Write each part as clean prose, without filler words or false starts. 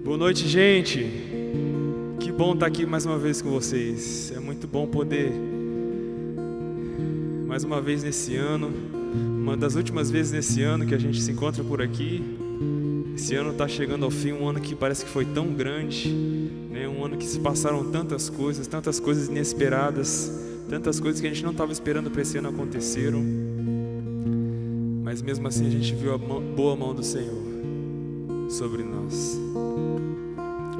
Boa noite, gente. Que bom estar aqui mais uma vez com vocês. É muito bom poder, mais uma vez nesse ano, uma das últimas vezes nesse ano que a gente se encontra por aqui. Esse ano está chegando ao fim, um ano que parece que foi tão grande, né? Um ano que se passaram tantas coisas inesperadas, tantas coisas que a gente não estava esperando para esse ano aconteceram. Mas mesmo assim a gente viu a boa mão do Senhor sobre nós.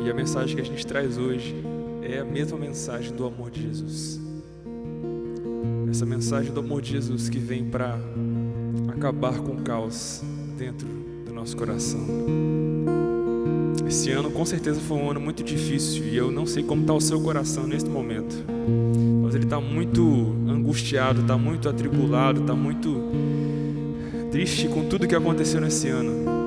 E a mensagem que a gente traz hoje é a mesma mensagem do amor de Jesus. Essa mensagem do amor de Jesus que vem para acabar com o caos dentro do nosso coração. Esse ano com certeza foi um ano muito difícil e eu não sei como está o seu coração neste momento. Mas ele está muito angustiado, está muito atribulado, está muito triste com tudo que aconteceu nesse ano.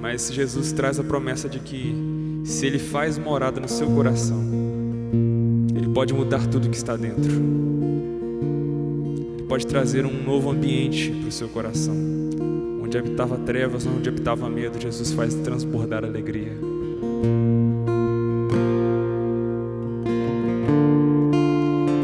Mas Jesus traz a promessa de que se Ele faz morada no seu coração, Ele pode mudar tudo que está dentro. Ele pode trazer um novo ambiente para o seu coração. Onde habitava trevas, onde habitava medo, Jesus faz transbordar alegria.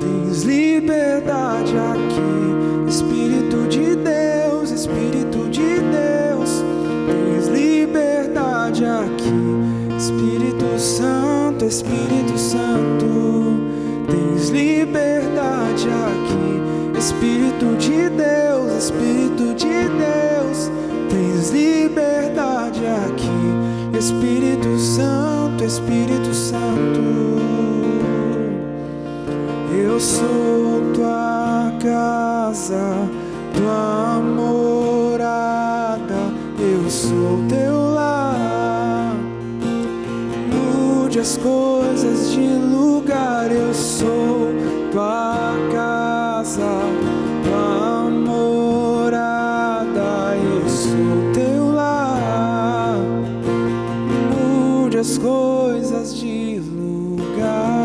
Tens liberdade aqui, Espírito de Deus, Espírito de Deus. Tens liberdade aqui, Espírito Santo, Espírito Santo. Tens liberdade aqui, Espírito de Deus, Espírito de Deus. Tens liberdade aqui, Espírito Santo, Espírito Santo. Eu sou tua casa, tua morada, eu sou teu lar. Mude as coisas de lugar, eu sou tua casa, tua morada, eu sou teu lar. Mude as coisas de lugar.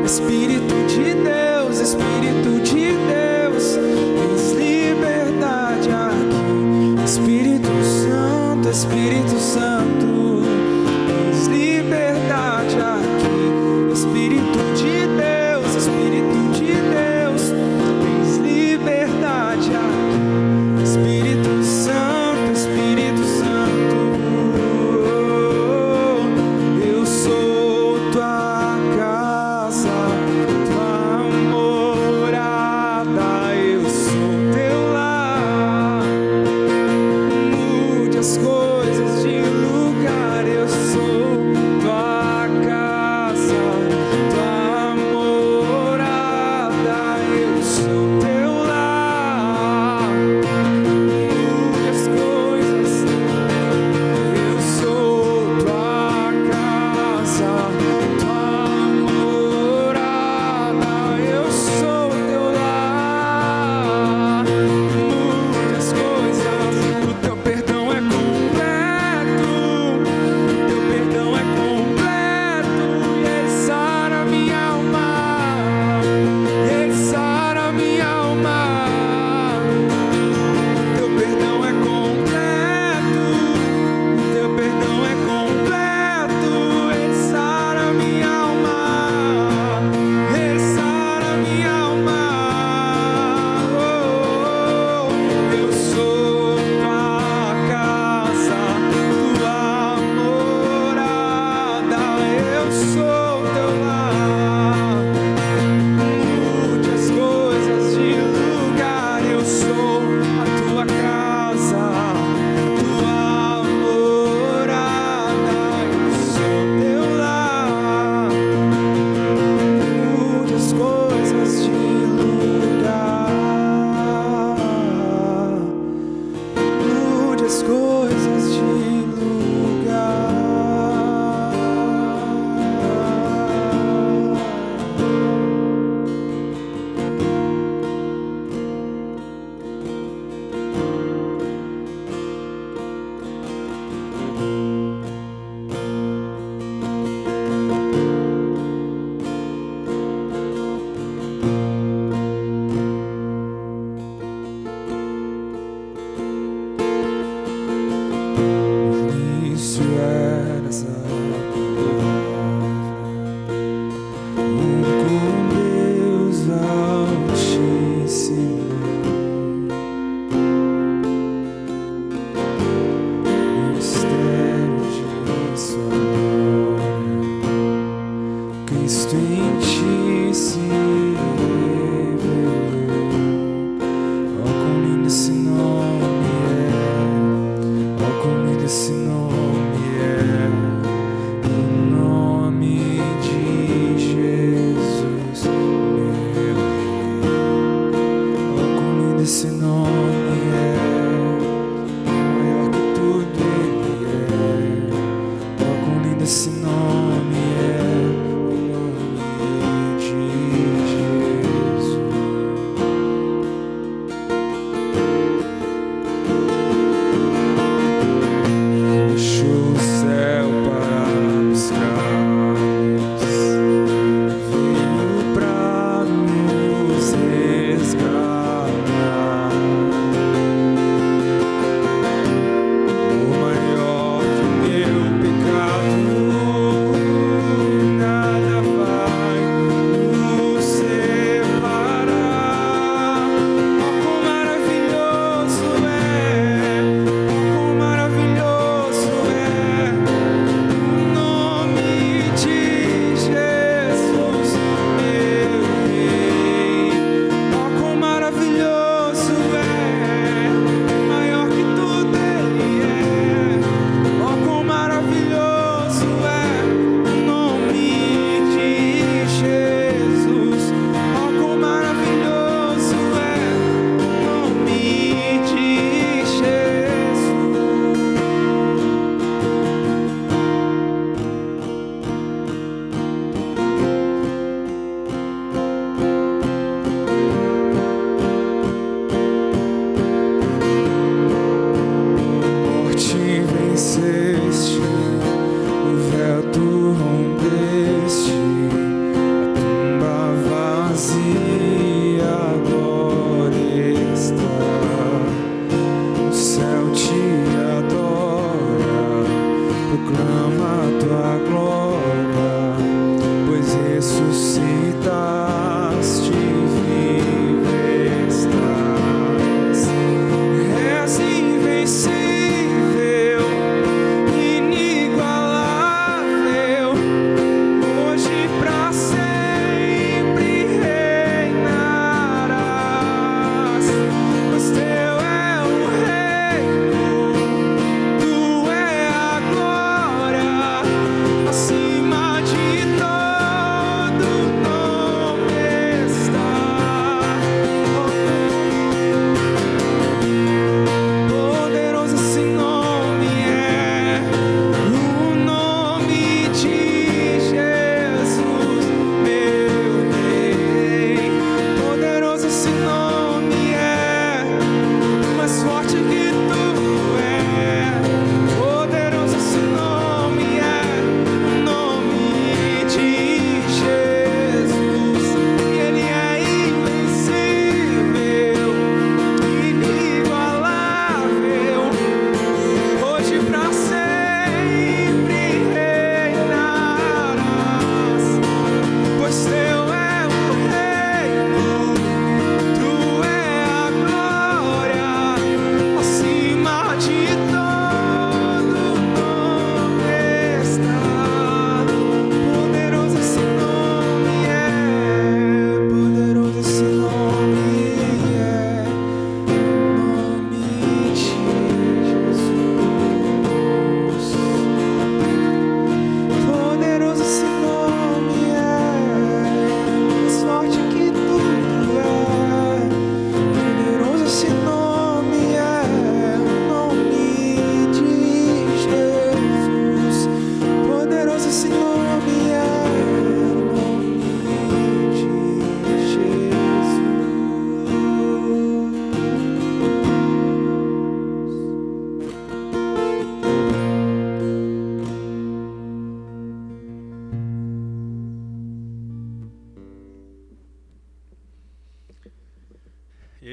Espírito de Deus, Espírito de Deus. Tens liberdade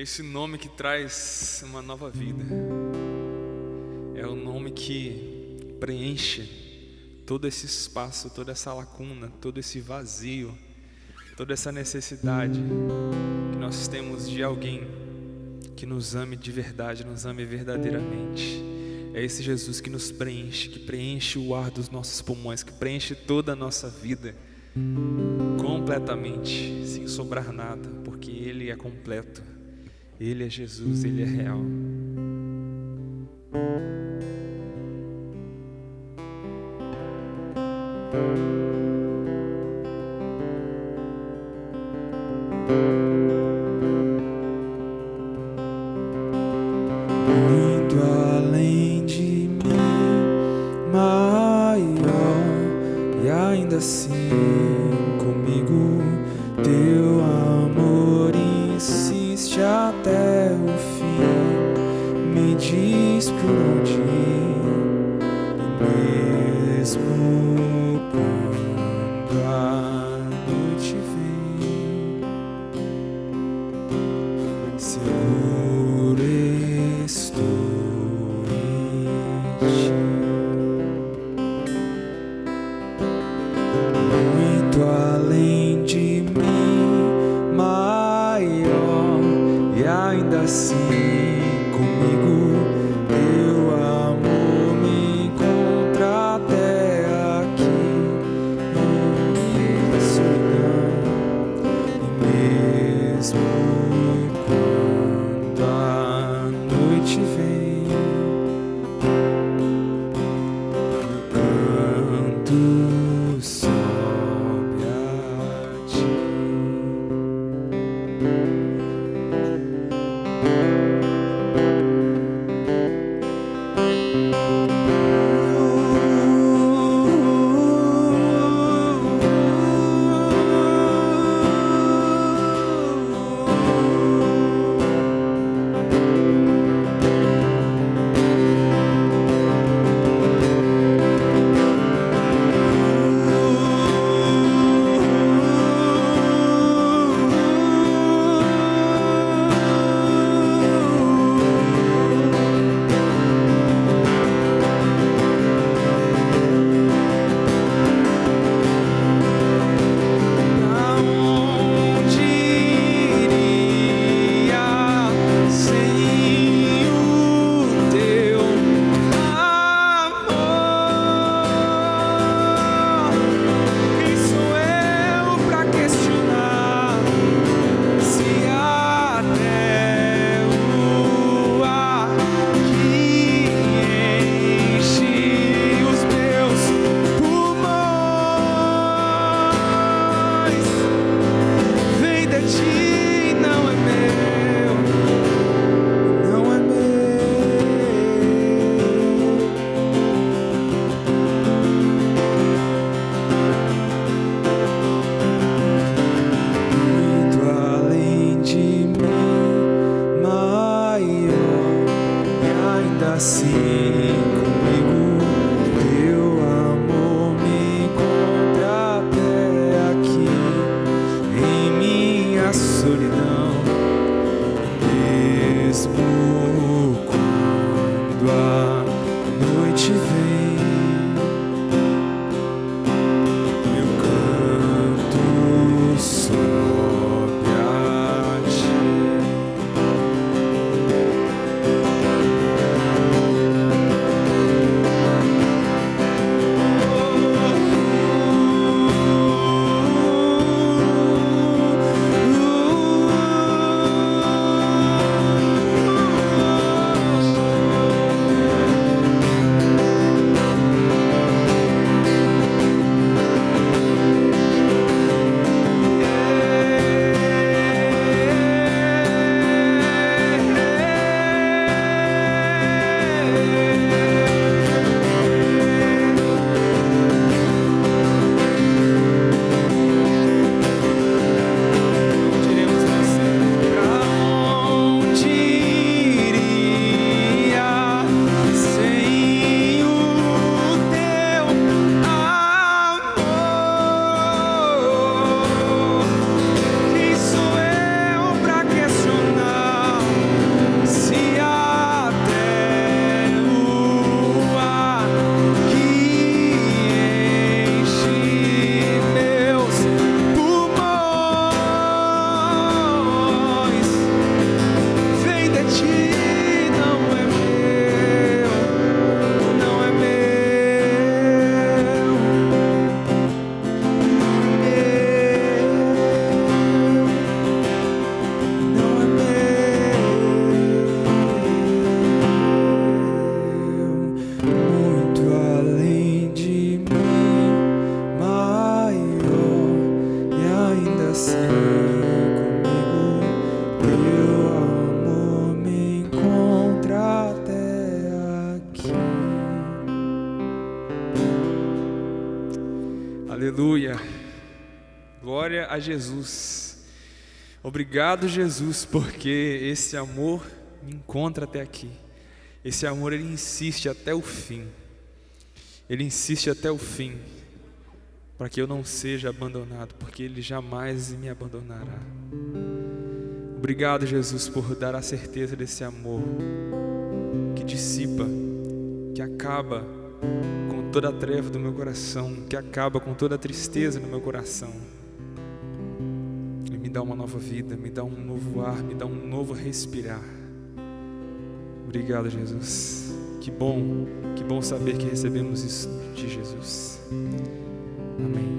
esse nome que traz uma nova vida. É o nome que preenche todo esse espaço, toda essa lacuna, todo esse vazio, toda essa necessidade que nós temos de alguém que nos ame de verdade, nos ame verdadeiramente. É esse Jesus que nos preenche, que preenche o ar dos nossos pulmões, que preenche toda a nossa vida completamente, sem sobrar nada, porque Ele é completo. Ele é Jesus, Ele é real. Muito além de mim, maior, e ainda assim comigo teu amor insiste até o fim. Me diz por onde ir, e mesmo quando a noite vem, seguro estou em ti. Muito além de mim, maior, e ainda assim comigo teu amor me encontra até aqui. Em minha solidão, e mesmo quando a noite vem, meu canto sobe a ti. Assim comigo teu amor me encontra até aqui. Em minha solidão, mesmo quando a noite vem, meu canto sobe a ti. Aleluia. Glória a Jesus. Obrigado, Jesus, porque esse amor me encontra até aqui. Esse amor, ele insiste até o fim. Ele insiste até o fim, para que eu não seja abandonado, porque Ele jamais me abandonará. Obrigado, Jesus, por dar a certeza desse amor que dissipa, que acaba com toda a treva do meu coração, que acaba com toda a tristeza do meu coração. E me dá uma nova vida, me dá um novo ar, me dá um novo respirar. Obrigado, Jesus. Que bom saber que recebemos isso de Jesus. Amém.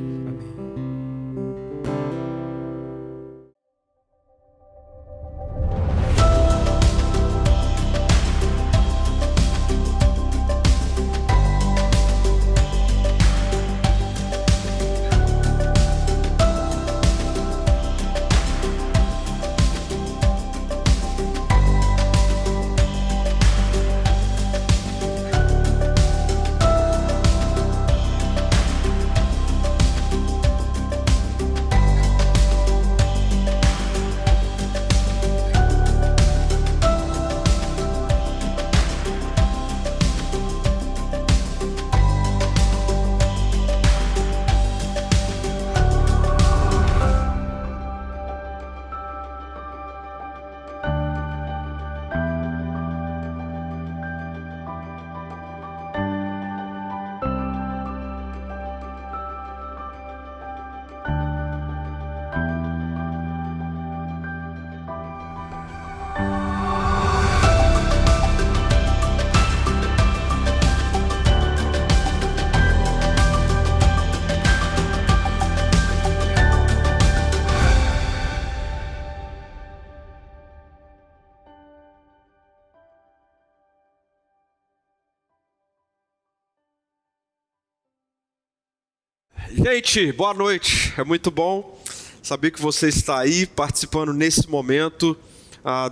Gente, boa noite. É muito bom saber que você está aí participando nesse momento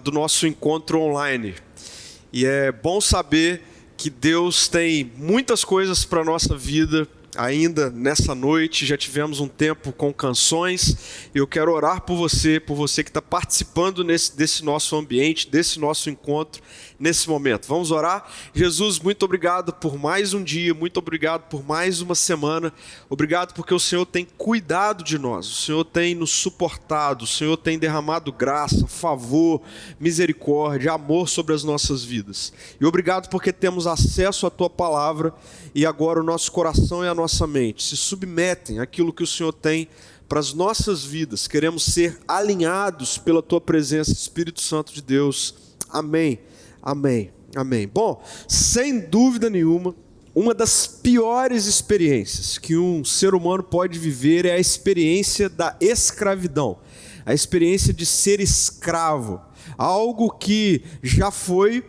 do nosso encontro online. E é bom saber que Deus tem muitas coisas para a nossa vida ainda nessa noite. Já tivemos um tempo com canções. Eu quero orar por você que está participando desse nosso ambiente, desse nosso encontro, nesse momento. Vamos orar? Jesus, muito obrigado por mais um dia, muito obrigado por mais uma semana. Obrigado porque o Senhor tem cuidado de nós, o Senhor tem nos suportado, o Senhor tem derramado graça, favor, misericórdia, amor sobre as nossas vidas. E obrigado porque temos acesso à Tua palavra e agora o nosso coração e a nossa mente se submetem àquilo que o Senhor tem para as nossas vidas. Queremos ser alinhados pela Tua presença, Espírito Santo de Deus. Amém. Amém, amém. Bom, sem dúvida nenhuma, uma das piores experiências que um ser humano pode viver é a experiência da escravidão, a experiência de ser escravo, algo que já foi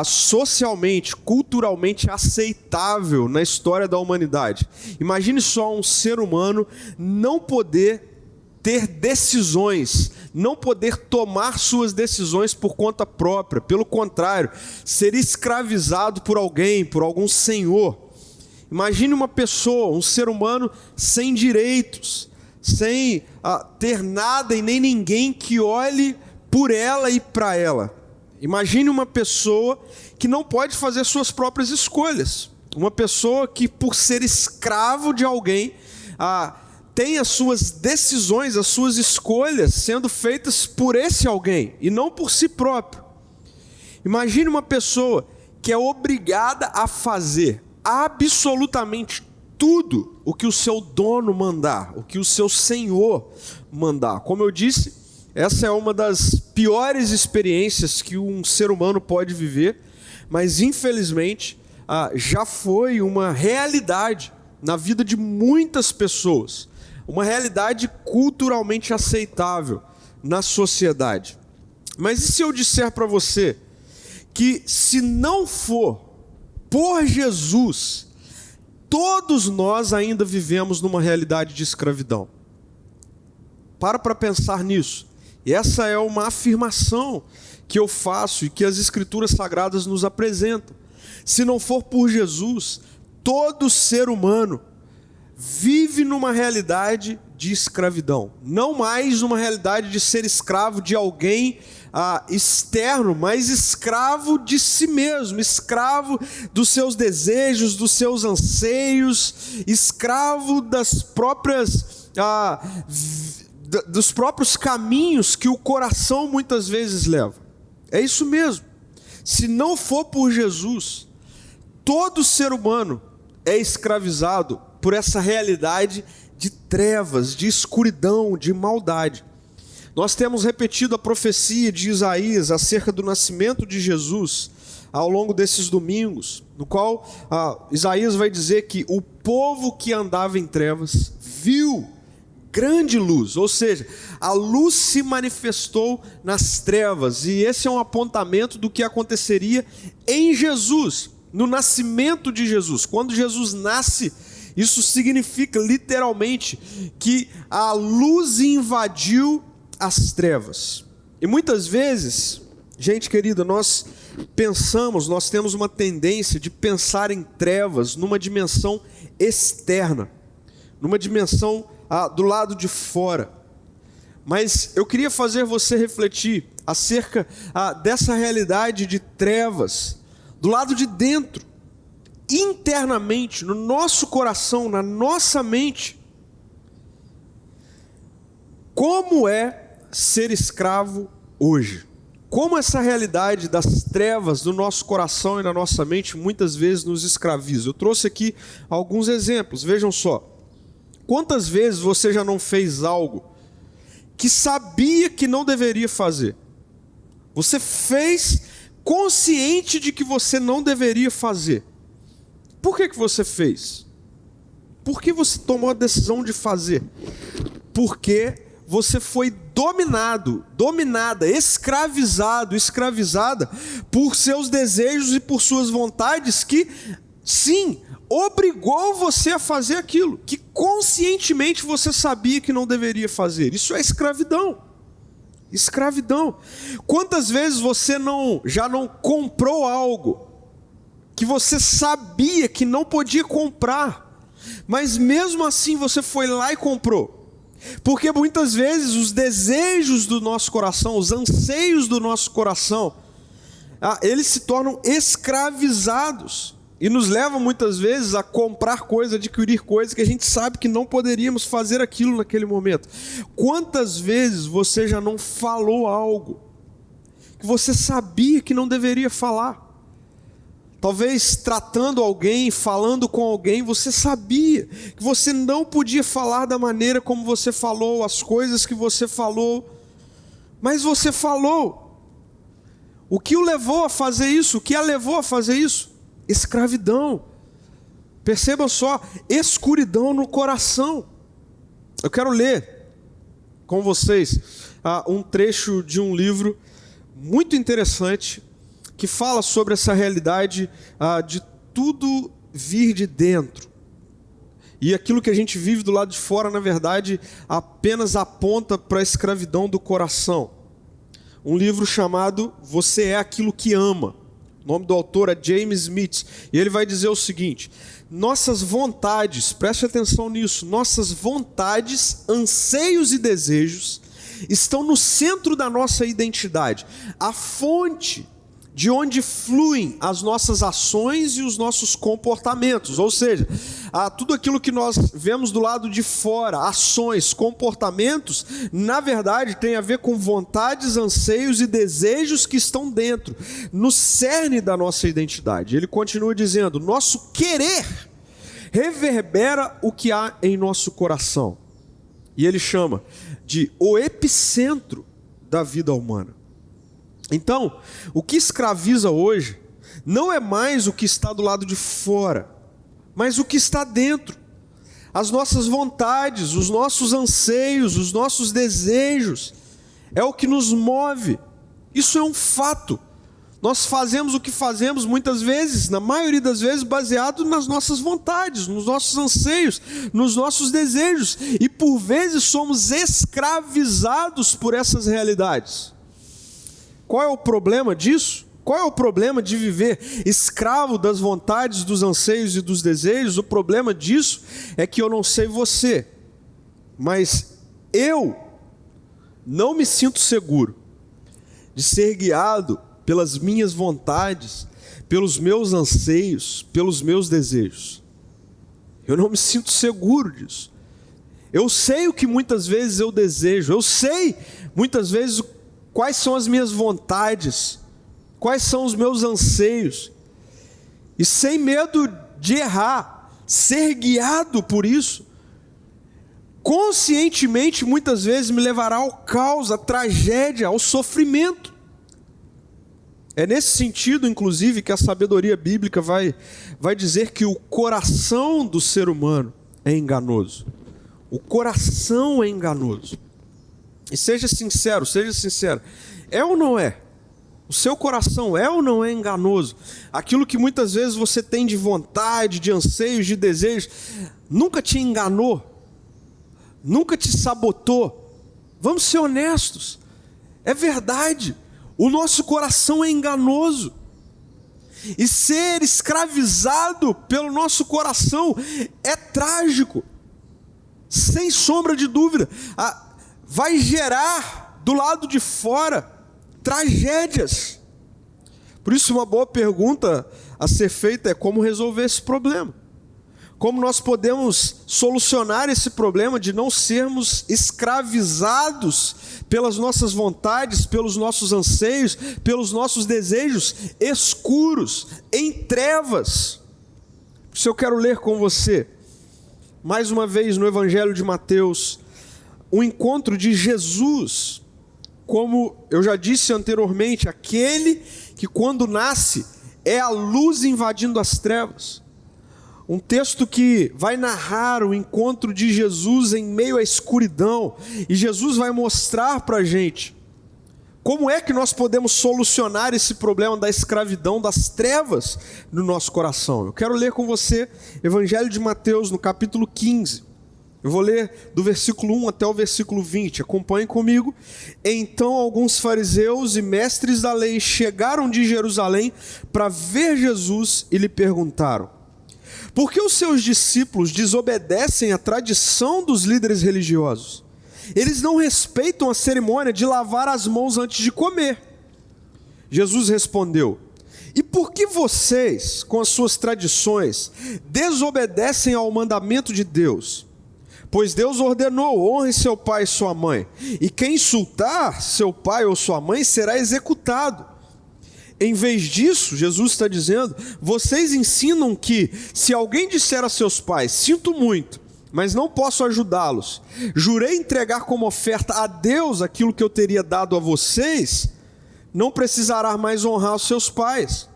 socialmente, culturalmente aceitável na história da humanidade. Imagine só um ser humano não poder ter decisões, não poder tomar suas decisões por conta própria. Pelo contrário, ser escravizado por alguém, por algum senhor. Imagine uma pessoa, um ser humano sem direitos, sem ter nada e nem ninguém que olhe por ela e para ela. Imagine uma pessoa que não pode fazer suas próprias escolhas. Uma pessoa que, por ser escravo de alguém, tem as suas decisões, as suas escolhas sendo feitas por esse alguém e não por si próprio. Imagine uma pessoa que é obrigada a fazer absolutamente tudo o que o seu dono mandar, o que o seu senhor mandar. Como eu disse, essa é uma das piores experiências que um ser humano pode viver, mas infelizmente já foi uma realidade na vida de muitas pessoas. Uma realidade culturalmente aceitável na sociedade. Mas e se eu disser para você que se não for por Jesus, todos nós ainda vivemos numa realidade de escravidão? Para pensar nisso. E essa é uma afirmação que eu faço e que as Escrituras Sagradas nos apresentam. Se não for por Jesus, todo ser humano vive numa realidade de escravidão. Não mais uma realidade de ser escravo de alguém externo, mas escravo de si mesmo, escravo dos seus desejos, dos seus anseios, escravo dos próprios caminhos que o coração muitas vezes leva. É isso mesmo. Se não for por Jesus, todo ser humano é escravizado por essa realidade de trevas, de escuridão, de maldade. Nós temos repetido a profecia de Isaías acerca do nascimento de Jesus ao longo desses domingos, no qual Isaías vai dizer que o povo que andava em trevas viu grande luz, ou seja, a luz se manifestou nas trevas, e esse é um apontamento do que aconteceria em Jesus, no nascimento de Jesus. Quando Jesus nasce, isso significa literalmente que a luz invadiu as trevas. E muitas vezes, gente querida, nós temos uma tendência de pensar em trevas numa dimensão externa, numa dimensão do lado de fora. Mas eu queria fazer você refletir acerca dessa realidade de trevas do lado de dentro, internamente, no nosso coração, na nossa mente. Como é ser escravo hoje? Como essa realidade das trevas do nosso coração e na nossa mente muitas vezes nos escraviza? Eu trouxe aqui alguns exemplos, vejam só. Quantas vezes você já não fez algo que sabia que não deveria fazer? Você fez consciente de que você não deveria fazer. Por que você fez? Por que você tomou a decisão de fazer? Porque você foi dominada, escravizada por seus desejos e por suas vontades que, sim, obrigou você a fazer aquilo que conscientemente você sabia que não deveria fazer. Isso é escravidão. Escravidão. Quantas vezes você já não comprou algo que você sabia que não podia comprar, mas mesmo assim você foi lá e comprou? Porque muitas vezes os desejos do nosso coração, os anseios do nosso coração, eles se tornam escravizados e nos levam muitas vezes a comprar coisas, adquirir coisas que a gente sabe que não poderíamos fazer aquilo naquele momento. Quantas vezes você já não falou algo que você sabia que não deveria falar? Talvez tratando alguém, falando com alguém, você sabia que você não podia falar da maneira como você falou, as coisas que você falou, mas você falou. O que o levou a fazer isso? O que a levou a fazer isso? Escravidão. Percebam só, escuridão no coração. Eu quero ler com vocês um trecho de um livro muito interessante, que fala sobre essa realidade de tudo vir de dentro. E aquilo que a gente vive do lado de fora, na verdade, apenas aponta para a escravidão do coração. Um livro chamado Você é Aquilo que Ama. O nome do autor é James Smith. E ele vai dizer o seguinte: nossas vontades, preste atenção nisso, nossas vontades, anseios e desejos estão no centro da nossa identidade. A fonte de onde fluem as nossas ações e os nossos comportamentos, ou seja, tudo aquilo que nós vemos do lado de fora, ações, comportamentos, na verdade tem a ver com vontades, anseios e desejos que estão dentro, no cerne da nossa identidade. Ele continua dizendo: nosso querer reverbera o que há em nosso coração, e ele chama de o epicentro da vida humana. Então, o que escraviza hoje não é mais o que está do lado de fora, mas o que está dentro. As nossas vontades, os nossos anseios, os nossos desejos, é o que nos move. Isso é um fato. Nós fazemos o que fazemos muitas vezes, na maioria das vezes, baseado nas nossas vontades, nos nossos anseios, nos nossos desejos. E por vezes somos escravizados por essas realidades. Qual é o problema disso? Qual é o problema de viver escravo das vontades, dos anseios e dos desejos? O problema disso é que eu não sei você, mas eu não me sinto seguro de ser guiado pelas minhas vontades, pelos meus anseios, pelos meus desejos. Eu não me sinto seguro disso. Eu sei o que muitas vezes eu desejo, eu sei muitas vezes quais são as minhas vontades, quais são os meus anseios, e sem medo de errar, ser guiado por isso, conscientemente muitas vezes me levará ao caos, à tragédia, ao sofrimento. É nesse sentido, inclusive, que a sabedoria bíblica vai dizer que o coração do ser humano é enganoso. O coração é enganoso. E seja sincero, é ou não é? O seu coração é ou não é enganoso? Aquilo que muitas vezes você tem de vontade, de anseios, de desejos, nunca te enganou? Nunca te sabotou? Vamos ser honestos. É verdade. O nosso coração é enganoso. E ser escravizado pelo nosso coração é trágico. Sem sombra de dúvida. Vai gerar do lado de fora tragédias. Por isso, uma boa pergunta a ser feita é como resolver esse problema. Como nós podemos solucionar esse problema de não sermos escravizados pelas nossas vontades, pelos nossos anseios, pelos nossos desejos escuros, em trevas. Por isso eu quero ler com você, mais uma vez no Evangelho de Mateus, o encontro de Jesus, como eu já disse anteriormente, aquele que quando nasce é a luz invadindo as trevas. Um texto que vai narrar o encontro de Jesus em meio à escuridão, e Jesus vai mostrar para a gente como é que nós podemos solucionar esse problema da escravidão, das trevas no nosso coração. Eu quero ler com você Evangelho de Mateus no capítulo 15. Eu vou ler do versículo 1 até o versículo 20, acompanhem comigo. Então alguns fariseus e mestres da lei chegaram de Jerusalém para ver Jesus e lhe perguntaram: por que os seus discípulos desobedecem à tradição dos líderes religiosos? Eles não respeitam a cerimônia de lavar as mãos antes de comer. Jesus respondeu: e por que vocês, com as suas tradições, desobedecem ao mandamento de Deus? Pois Deus ordenou: honre seu pai e sua mãe, e quem insultar seu pai ou sua mãe será executado. Em vez disso, Jesus está dizendo, vocês ensinam que se alguém disser a seus pais: sinto muito, mas não posso ajudá-los, jurei entregar como oferta a Deus aquilo que eu teria dado a vocês, não precisará mais honrar os seus pais.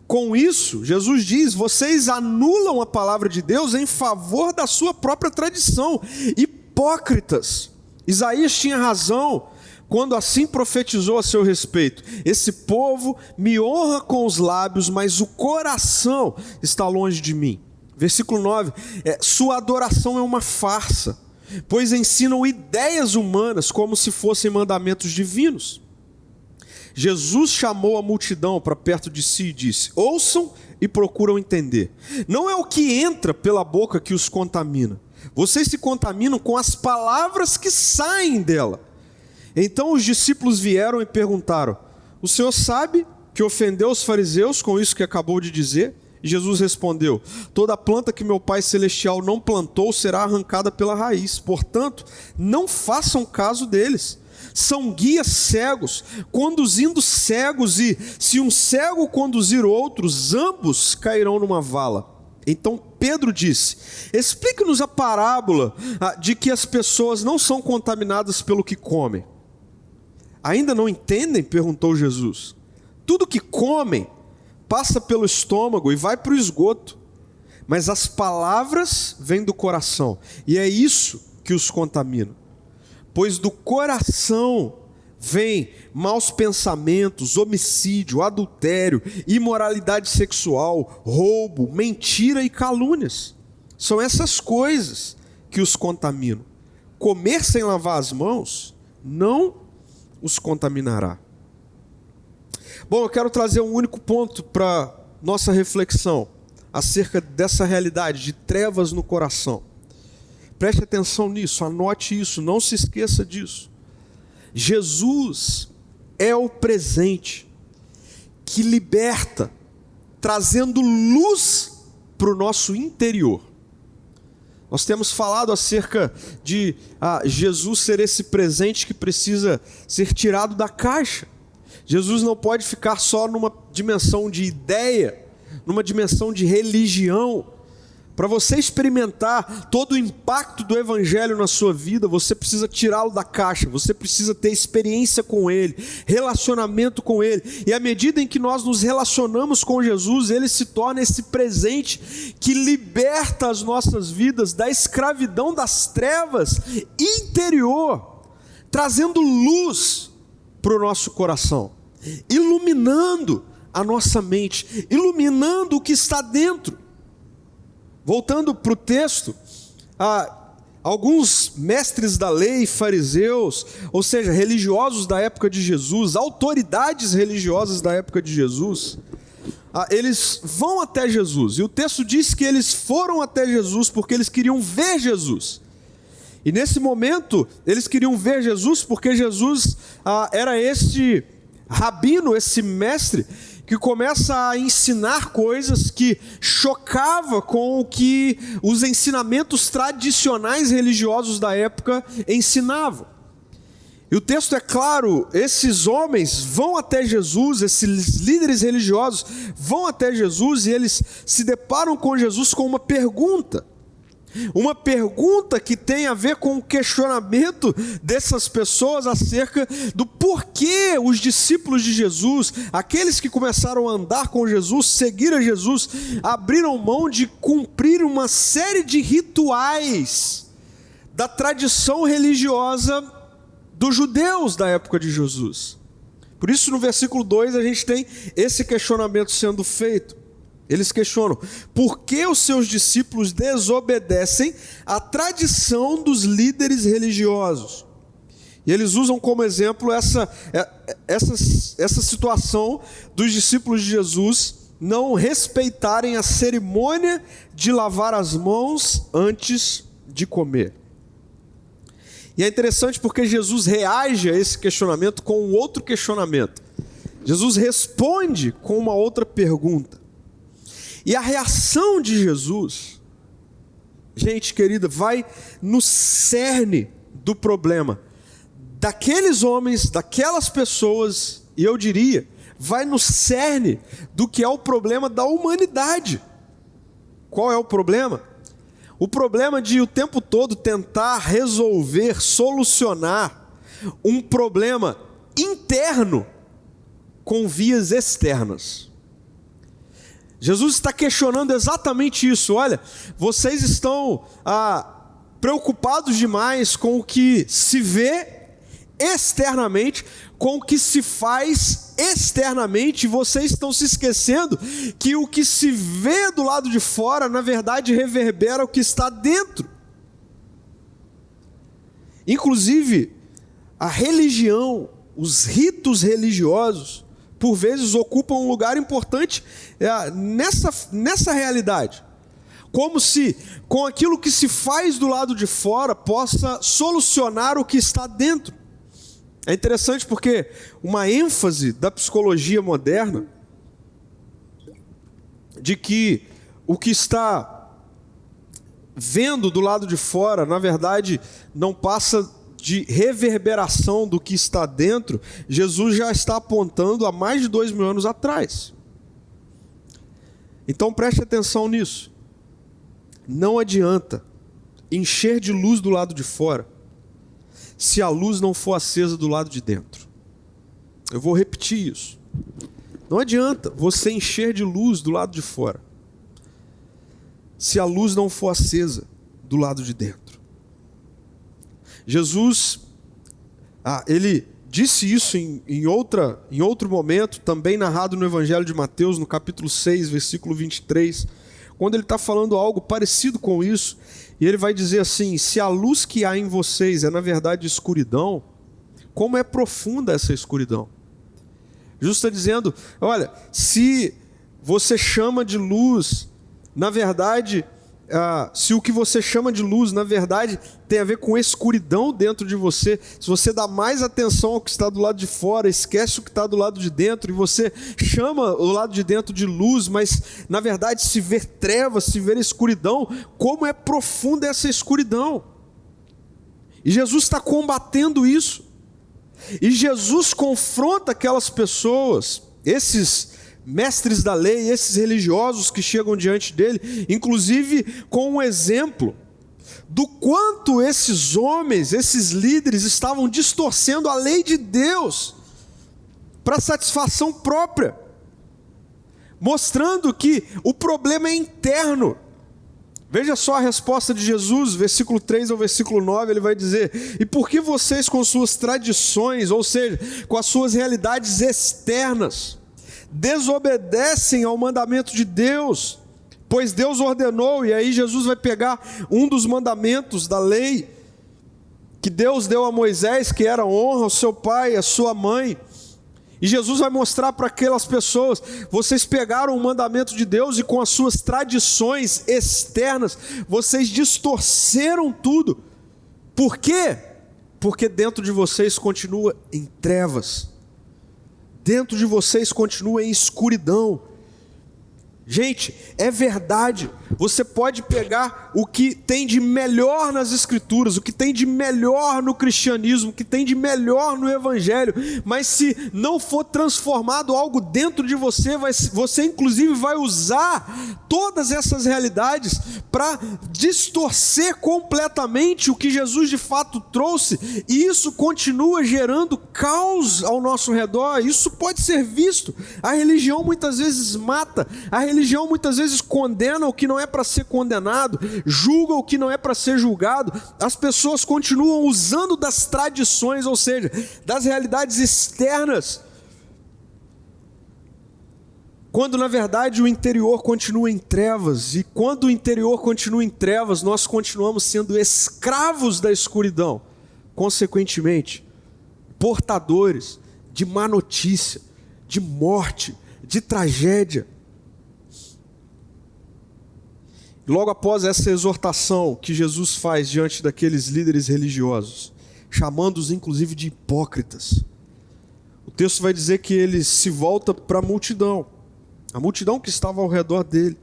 Com isso, Jesus diz, vocês anulam a palavra de Deus em favor da sua própria tradição. Hipócritas! Isaías tinha razão quando assim profetizou a seu respeito: esse povo me honra com os lábios, mas o coração está longe de mim. Versículo 9, sua adoração é uma farsa, pois ensinam ideias humanas como se fossem mandamentos divinos. Jesus chamou a multidão para perto de si e disse: ouçam e procuram entender. Não é o que entra pela boca que os contamina. Vocês se contaminam com as palavras que saem dela. Então os discípulos vieram e perguntaram: o senhor sabe que ofendeu os fariseus com isso que acabou de dizer? E Jesus respondeu: toda planta que meu Pai Celestial não plantou será arrancada pela raiz. Portanto, não façam caso deles. São guias cegos, conduzindo cegos, e se um cego conduzir outros, ambos cairão numa vala. Então Pedro disse: explique-nos a parábola de que as pessoas não são contaminadas pelo que comem. Ainda não entendem? Perguntou Jesus. Tudo que comem passa pelo estômago e vai para o esgoto, mas as palavras vêm do coração, e é isso que os contamina. Pois do coração vem maus pensamentos, homicídio, adultério, imoralidade sexual, roubo, mentira e calúnias. São essas coisas que os contaminam. Comer sem lavar as mãos não os contaminará. Bom, eu quero trazer um único ponto para nossa reflexão acerca dessa realidade de trevas no coração. Preste atenção nisso, anote isso, não se esqueça disso. Jesus é o presente que liberta, trazendo luz para o nosso interior. Nós temos falado acerca de Jesus ser esse presente que precisa ser tirado da caixa. Jesus não pode ficar só numa dimensão de ideia, numa dimensão de religião. Para você experimentar todo o impacto do Evangelho na sua vida, você precisa tirá-lo da caixa, você precisa ter experiência com Ele, relacionamento com Ele. E à medida em que nós nos relacionamos com Jesus, Ele se torna esse presente que liberta as nossas vidas da escravidão das trevas interior, trazendo luz para o nosso coração, iluminando a nossa mente, iluminando o que está dentro. Voltando para o texto, alguns mestres da lei, fariseus, ou seja, religiosos da época de Jesus, autoridades religiosas da época de Jesus, eles vão até Jesus, e o texto diz que eles foram até Jesus porque eles queriam ver Jesus. E nesse momento, eles queriam ver Jesus porque Jesus era este rabino, esse mestre, que começa a ensinar coisas que chocava com o que os ensinamentos tradicionais religiosos da época ensinavam. E o texto é claro, esses homens vão até Jesus, esses líderes religiosos vão até Jesus e eles se deparam com Jesus com uma pergunta. Uma pergunta que tem a ver com o questionamento dessas pessoas acerca do porquê os discípulos de Jesus, aqueles que começaram a andar com Jesus, seguir a Jesus, abriram mão de cumprir uma série de rituais da tradição religiosa dos judeus da época de Jesus. Por isso, no versículo 2, a gente tem esse questionamento sendo feito. Eles questionam, por que os seus discípulos desobedecem à tradição dos líderes religiosos? E eles usam como exemplo essa situação dos discípulos de Jesus não respeitarem a cerimônia de lavar as mãos antes de comer. E é interessante porque Jesus reage a esse questionamento com um outro questionamento. Jesus responde com uma outra pergunta. E a reação de Jesus, gente querida, vai no cerne do problema. Daqueles homens, daquelas pessoas, e eu diria, vai no cerne do que é o problema da humanidade. Qual é o problema? O problema de o tempo todo tentar resolver, solucionar um problema interno com vias externas. Jesus está questionando exatamente isso. Olha, vocês estão preocupados demais com o que se vê externamente, com o que se faz externamente, e vocês estão se esquecendo que o que se vê do lado de fora, na verdade, reverbera o que está dentro. Inclusive, a religião, os ritos religiosos, por vezes ocupam um lugar importante nessa realidade. Como se com aquilo que se faz do lado de fora possa solucionar o que está dentro. É interessante porque uma ênfase da psicologia moderna de que o que está vendo do lado de fora, na verdade, não passa de reverberação do que está dentro, Jesus já está apontando há mais de 2000 anos atrás. Então preste atenção nisso. Não adianta encher de luz do lado de fora, se a luz não for acesa do lado de dentro. Eu vou repetir isso. Não adianta você encher de luz do lado de fora, se a luz não for acesa do lado de dentro. Jesus, ele disse isso em outro momento, também narrado no Evangelho de Mateus, no capítulo 6, versículo 23, quando ele está falando algo parecido com isso, e ele vai dizer assim: se a luz que há em vocês é na verdade escuridão, como é profunda essa escuridão? Jesus está dizendo, olha, se você chama de luz, na verdade, se o que você chama de luz, na verdade, tem a ver com escuridão dentro de você, se você dá mais atenção ao que está do lado de fora, esquece o que está do lado de dentro, e você chama o lado de dentro de luz, mas na verdade se ver trevas, se ver escuridão, como é profunda essa escuridão. E Jesus está combatendo isso. E Jesus confronta aquelas pessoas, esses mestres da lei, esses religiosos que chegam diante dele, inclusive com um exemplo do quanto esses homens, esses líderes estavam distorcendo a lei de Deus para satisfação própria, mostrando que o problema é interno. Veja só a resposta de Jesus, versículo 3 ao versículo 9, ele vai dizer: e por que vocês com suas tradições, ou seja, com as suas realidades externas, desobedecem ao mandamento de Deus? Pois Deus ordenou, e aí Jesus vai pegar um dos mandamentos da lei, que Deus deu a Moisés, que era honra ao seu pai e à sua mãe. E Jesus vai mostrar para aquelas pessoas: vocês pegaram o mandamento de Deus e com as suas tradições externas, vocês distorceram tudo. Por quê? Porque dentro de vocês continua em trevas. Dentro de vocês continua em escuridão. Gente, é verdade, você pode pegar o que tem de melhor nas Escrituras, o que tem de melhor no cristianismo, o que tem de melhor no Evangelho, mas se não for transformado algo dentro de você, você inclusive vai usar todas essas realidades para distorcer completamente o que Jesus de fato trouxe, e isso continua gerando caos ao nosso redor. Isso pode ser visto. A religião muitas vezes mata, a religião muitas vezes condena o que não é para ser condenado, julga o que não é para ser julgado. As pessoas continuam usando das tradições, ou seja, das realidades externas, quando na verdade o interior continua em trevas. E quando o interior continua em trevas, nós continuamos sendo escravos da escuridão, consequentemente portadores de má notícia, de morte, de tragédia. Logo após essa exortação que Jesus faz diante daqueles líderes religiosos, chamando-os inclusive de hipócritas, o texto vai dizer que ele se volta para a multidão que estava ao redor dele,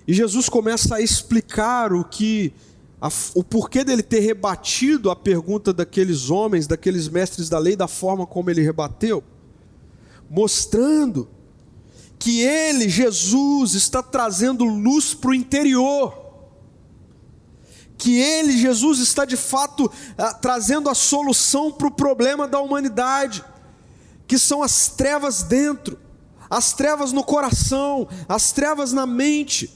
e Jesus começa a explicar o porquê dele ter rebatido a pergunta daqueles homens, daqueles mestres da lei, da forma como ele rebateu, mostrando que ele, Jesus, está trazendo luz para o interior, que ele, Jesus, está de fato trazendo a solução para o problema da humanidade, que são as trevas dentro, as trevas no coração, as trevas na mente.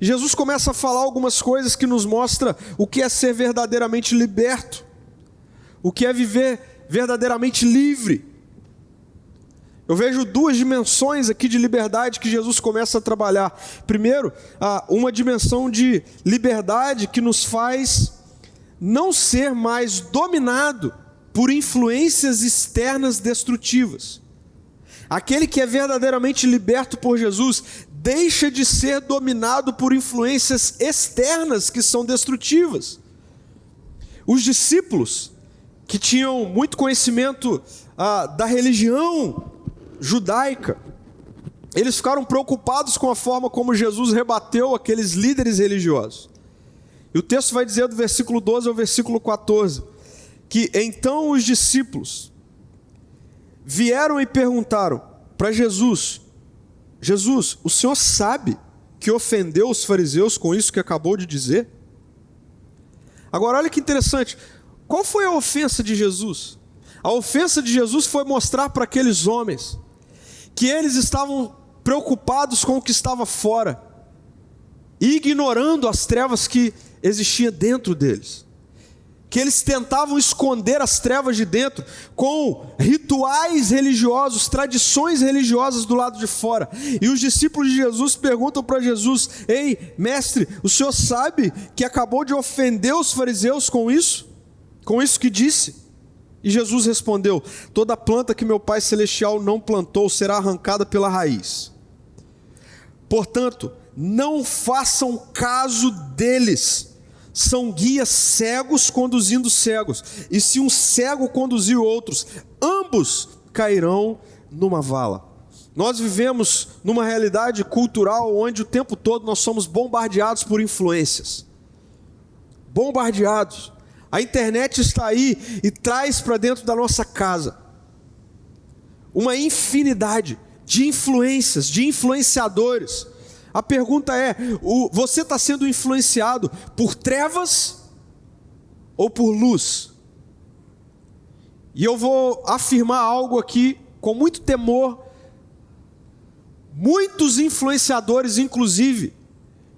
Jesus começa a falar algumas coisas que nos mostra o que é ser verdadeiramente liberto, o que é viver verdadeiramente livre. Eu vejo duas dimensões aqui de liberdade que Jesus começa a trabalhar. Primeiro, uma dimensão de liberdade que nos faz não ser mais dominado por influências externas destrutivas. Aquele que é verdadeiramente liberto por Jesus deixa de ser dominado por influências externas que são destrutivas. Os discípulos, que tinham muito conhecimento da religião judaica, eles ficaram preocupados com a forma como Jesus rebateu aqueles líderes religiosos. E o texto vai dizer do versículo 12 ao versículo 14, que então os discípulos vieram e perguntaram para Jesus: Jesus, o Senhor sabe que ofendeu os fariseus com isso que acabou de dizer? Agora olha que interessante, qual foi a ofensa de Jesus? A ofensa de Jesus foi mostrar para aqueles homens que eles estavam preocupados com o que estava fora, ignorando as trevas que existiam dentro deles, que eles tentavam esconder as trevas de dentro com rituais religiosos, tradições religiosas do lado de fora. E os discípulos de Jesus perguntam para Jesus: ei, mestre, o Senhor sabe que acabou de ofender os fariseus com isso que disse? E Jesus respondeu: toda planta que meu Pai Celestial não plantou será arrancada pela raiz. Portanto, não façam caso deles. São guias cegos conduzindo cegos. E se um cego conduzir outros, ambos cairão numa vala. Nós vivemos numa realidade cultural onde o tempo todo nós somos bombardeados por influências. Bombardeados. A internet está aí e traz para dentro da nossa casa uma infinidade de influências, de influenciadores. A pergunta é: você está sendo influenciado por trevas ou por luz? E eu vou afirmar algo aqui com muito temor. Muitos influenciadores, inclusive,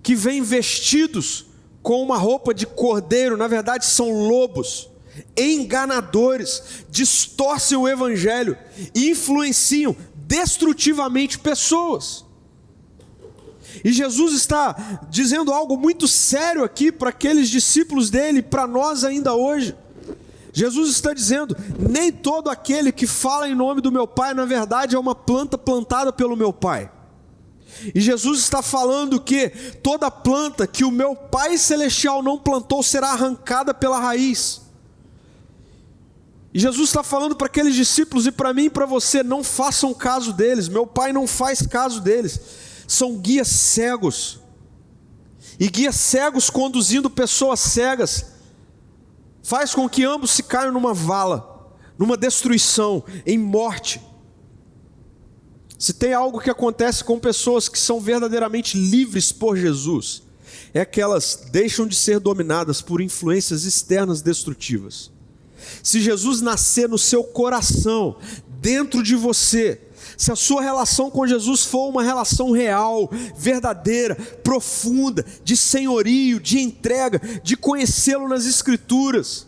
que vêm vestidos com uma roupa de cordeiro, na verdade são lobos, enganadores, distorcem o evangelho e influenciam destrutivamente pessoas. E Jesus está dizendo algo muito sério aqui para aqueles discípulos dele, para nós ainda hoje. Jesus está dizendo: nem todo aquele que fala em nome do meu Pai, na verdade é uma planta plantada pelo meu Pai. E Jesus está falando que toda planta que o meu Pai Celestial não plantou será arrancada pela raiz. E Jesus está falando para aqueles discípulos e para mim e para você: não façam caso deles, meu Pai não faz caso deles. São guias cegos. E guias cegos conduzindo pessoas cegas faz com que ambos se caiam numa vala, numa destruição, em morte. Se tem algo que acontece com pessoas que são verdadeiramente livres por Jesus, é que elas deixam de ser dominadas por influências externas destrutivas. Se Jesus nascer no seu coração, dentro de você, se a sua relação com Jesus for uma relação real, verdadeira, profunda, de senhorio, de entrega, de conhecê-lo nas Escrituras,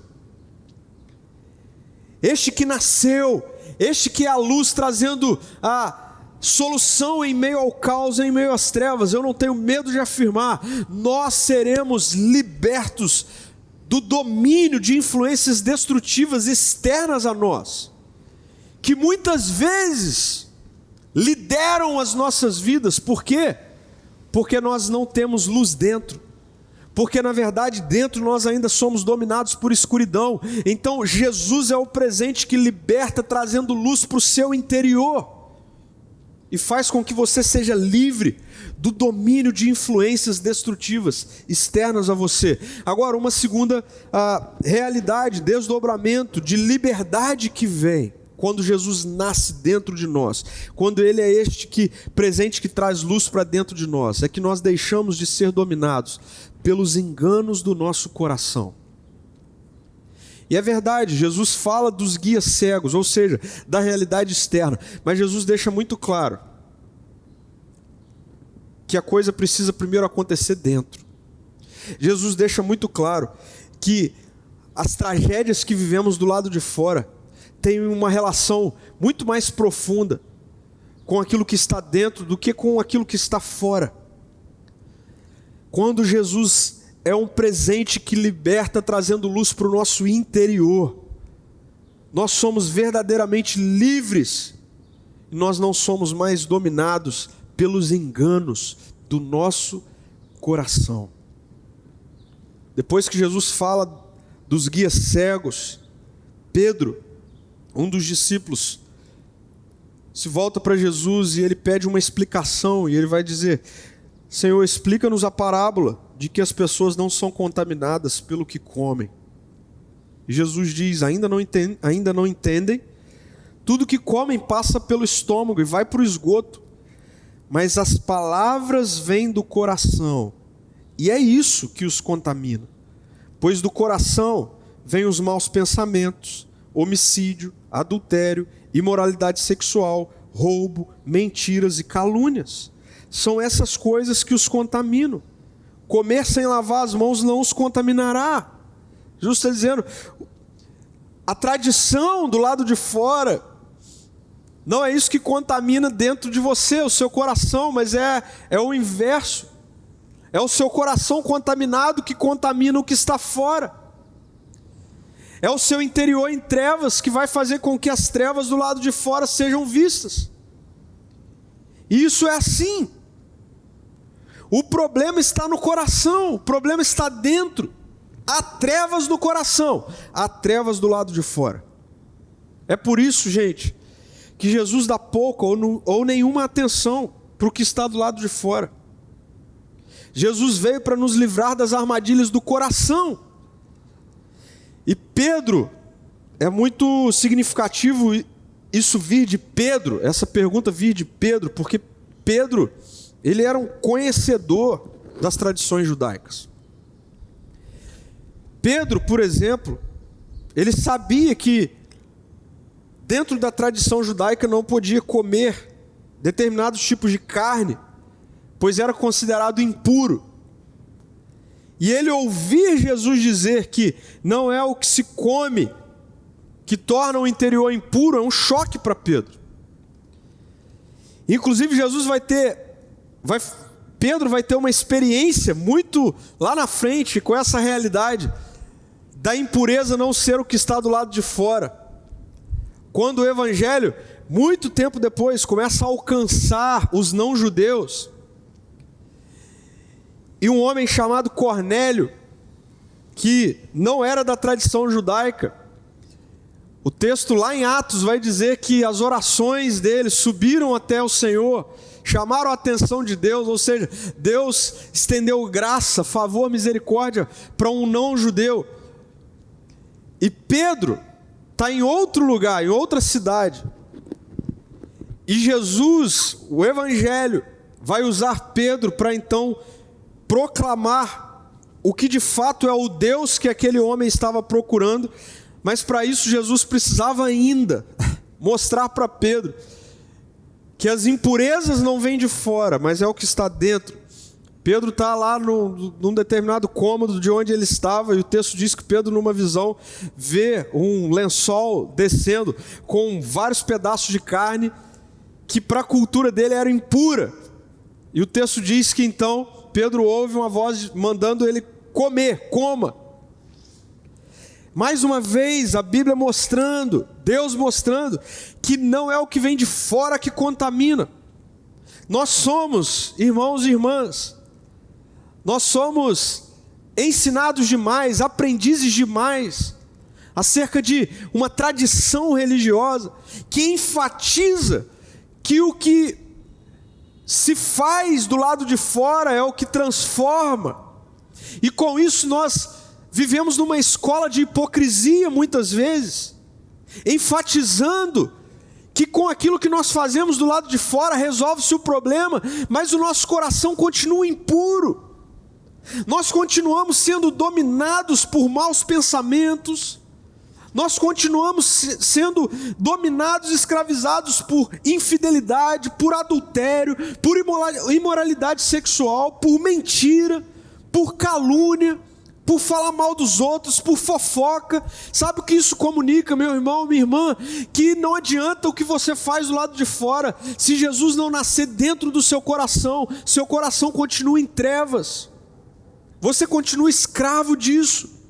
este que nasceu, este que é a luz trazendo a solução em meio ao caos, em meio às trevas, eu não tenho medo de afirmar, nós seremos libertos do domínio de influências destrutivas externas a nós, que muitas vezes lideram as nossas vidas. Por quê? Porque nós não temos luz dentro, porque na verdade dentro nós ainda somos dominados por escuridão. Então Jesus é o presente que liberta, trazendo luz para o seu interior, e faz com que você seja livre do domínio de influências destrutivas externas a você. Agora, uma segunda realidade, desdobramento de liberdade que vem quando Jesus nasce dentro de nós, quando Ele é presente que traz luz para dentro de nós, é que nós deixamos de ser dominados pelos enganos do nosso coração. E é verdade, Jesus fala dos guias cegos, ou seja, da realidade externa, mas Jesus deixa muito claro que a coisa precisa primeiro acontecer dentro. Jesus deixa muito claro que as tragédias que vivemos do lado de fora têm uma relação muito mais profunda com aquilo que está dentro do que com aquilo que está fora. Quando Jesus é um presente que liberta, trazendo luz para o nosso interior, nós somos verdadeiramente livres, e nós não somos mais dominados pelos enganos do nosso coração. Depois que Jesus fala dos guias cegos, Pedro, um dos discípulos, se volta para Jesus e ele pede uma explicação, e ele vai dizer: Senhor, explica-nos a parábola de que as pessoas não são contaminadas pelo que comem. E Jesus diz: ainda não entendem? Tudo que comem passa pelo estômago e vai para o esgoto, mas as palavras vêm do coração, e é isso que os contamina. Pois do coração vêm os maus pensamentos, homicídio, adultério, imoralidade sexual, roubo, mentiras e calúnias. São essas coisas que os contaminam. Comer sem lavar as mãos não os contaminará. Jesus está dizendo, a tradição do lado de fora não é isso que contamina dentro de você, o seu coração, mas é o inverso. É o seu coração contaminado que contamina o que está fora. É o seu interior em trevas que vai fazer com que as trevas do lado de fora sejam vistas. E isso é assim. O problema está no coração, o problema está dentro. Há trevas no coração, há trevas do lado de fora. É por isso, gente, que Jesus dá pouca ou nenhuma atenção para o que está do lado de fora. Jesus veio para nos livrar das armadilhas do coração. E Pedro, é muito significativo isso vir de Pedro, essa pergunta vir de Pedro, porque Pedro, ele era um conhecedor das tradições judaicas. Pedro, por exemplo, ele sabia que dentro da tradição judaica não podia comer determinados tipos de carne, pois era considerado impuro. E ele ouvir Jesus dizer que não é o que se come que torna o interior impuro, é um choque para Pedro. Inclusive Pedro vai ter uma experiência muito lá na frente com essa realidade da impureza não ser o que está do lado de fora. Quando o evangelho, muito tempo depois, começa a alcançar os não-judeus, e um homem chamado Cornélio, que não era da tradição judaica, o texto lá em Atos vai dizer que as orações dele subiram até o Senhor, chamaram a atenção de Deus, ou seja, Deus estendeu graça, favor, misericórdia para um não-judeu. E Pedro está em outro lugar, em outra cidade, e Jesus, o evangelho, vai usar Pedro para então proclamar o que de fato é o Deus que aquele homem estava procurando, mas para isso Jesus precisava ainda mostrar para Pedro que as impurezas não vêm de fora, mas é o que está dentro. Pedro está lá num determinado cômodo de onde ele estava, e o texto diz que Pedro, numa visão, vê um lençol descendo com vários pedaços de carne que para a cultura dele era impura. E o texto diz que então Pedro ouve uma voz mandando ele comer, coma. Mais uma vez a Bíblia mostrando, Deus mostrando que não é o que vem de fora que contamina. Nós somos, irmãos e irmãs, nós somos ensinados demais, aprendizes demais, acerca de uma tradição religiosa que enfatiza que o que se faz do lado de fora é o que transforma. E com isso nós vivemos numa escola de hipocrisia muitas vezes, enfatizando que com aquilo que nós fazemos do lado de fora resolve-se o problema, mas o nosso coração continua impuro. Nós continuamos sendo dominados por maus pensamentos, nós continuamos sendo dominados, escravizados por infidelidade, por adultério, por imoralidade sexual, por mentira, por calúnia, por falar mal dos outros, por fofoca. Sabe o que isso comunica, meu irmão, minha irmã? Que não adianta o que você faz do lado de fora, se Jesus não nascer dentro do seu coração continua em trevas, você continua escravo disso.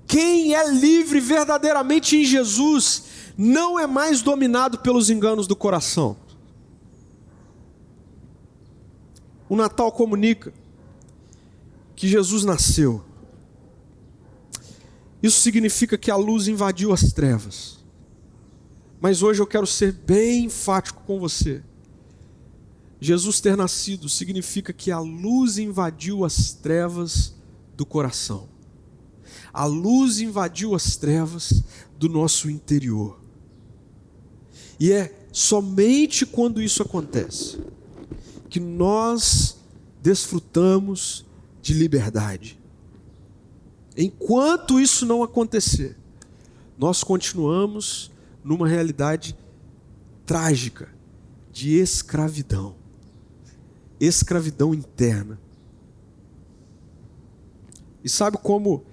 Quem é livre verdadeiramente em Jesus não é mais dominado pelos enganos do coração. O Natal comunica que Jesus nasceu. Isso significa que a luz invadiu as trevas. Mas hoje eu quero ser bem enfático com você. Jesus ter nascido significa que a luz invadiu as trevas do coração. A luz invadiu as trevas do nosso interior. E é somente quando isso acontece que nós desfrutamos de liberdade. Enquanto isso não acontecer, nós continuamos numa realidade trágica de escravidão. Escravidão interna. E sabe como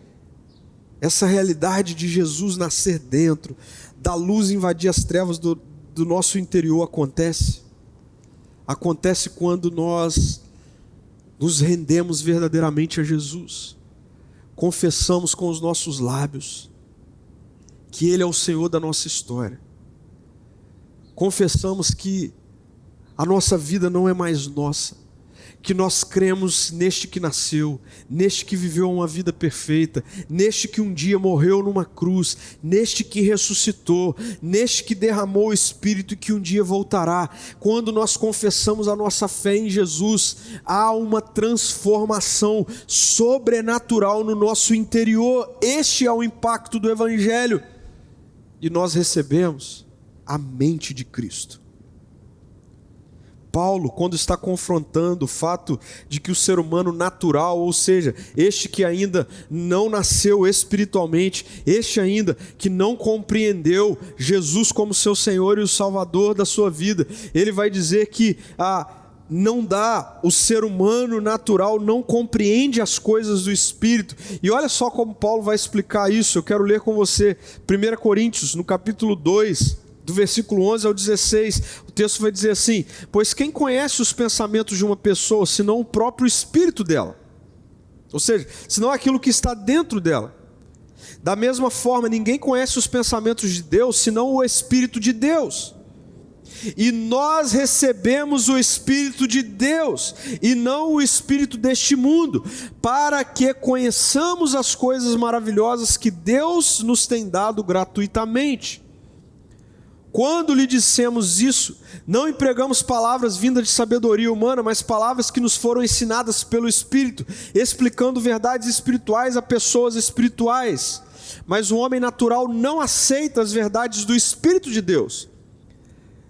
essa realidade de Jesus nascer dentro, da luz invadir as trevas do nosso interior acontece? Acontece quando nós nos rendemos verdadeiramente a Jesus. confessamos com os nossos lábios que Ele é o Senhor da nossa história, confessamos que a nossa vida não é mais nossa, que nós cremos neste que nasceu, neste que viveu uma vida perfeita, neste que um dia morreu numa cruz, neste que ressuscitou, neste que derramou o Espírito e que um dia voltará. Quando nós confessamos a nossa fé em Jesus, há uma transformação sobrenatural no nosso interior. Este é o impacto do Evangelho. E nós recebemos a mente de Cristo. Paulo, quando está confrontando o fato de que o ser humano natural, ou seja, este que ainda não nasceu espiritualmente, este ainda que não compreendeu Jesus como seu Senhor e o Salvador da sua vida, ele vai dizer que não dá, o ser humano natural não compreende as coisas do Espírito. E olha só como Paulo vai explicar isso. Eu quero ler com você 1 Coríntios, no capítulo 2, do versículo 11 ao 16, o texto vai dizer assim: pois quem conhece os pensamentos de uma pessoa, senão o próprio espírito dela? Ou seja, senão aquilo que está dentro dela. Da mesma forma, ninguém conhece os pensamentos de Deus, senão o Espírito de Deus. E nós recebemos o Espírito de Deus, e não o Espírito deste mundo, para que conheçamos as coisas maravilhosas que Deus nos tem dado gratuitamente. Quando lhe dissemos isso, não empregamos palavras vindas de sabedoria humana, mas palavras que nos foram ensinadas pelo Espírito, explicando verdades espirituais a pessoas espirituais. Mas o homem natural não aceita as verdades do Espírito de Deus.